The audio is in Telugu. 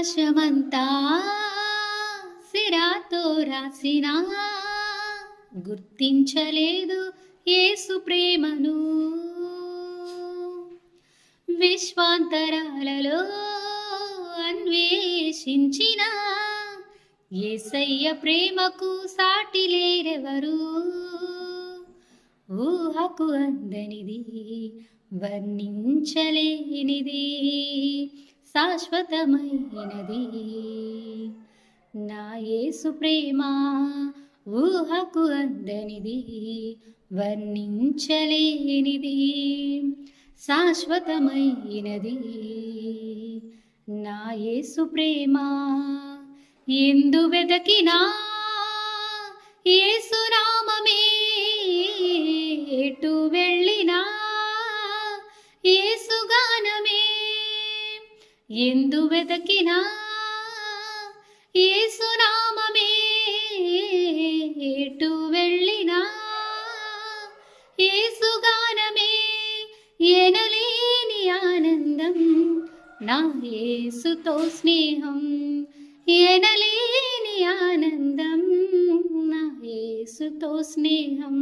ఆకాశమంతా సిరాతో రాసిన గుర్తించలేదు యేసు ప్రేమను. విశ్వాంతరాలలో అన్వేషించిన యేసయ్య ప్రేమకు సాటి లేరెవరు. ఊహకు అందనిది, వర్ణించలేనిది, శాశ్వతమైనది నా యేసు ప్రేమ. ఊహకు అందనిది, వర్ణించలేనిది, శాశ్వతమైనది నా యేసు ప్రేమ. ఎందు వెదకినా యేసు నామమే, ఎటు వెళ్ళినా యేసు గానమే. ఎందు వెదకినా యేసు నామమే, ఎటు వెళ్ళినా యేసు గానమే. ఎనలేని ఆనందం నా యేసుతో స్నేహం, ఎనలేని ఆనందం నా యేసుతో స్నేహం.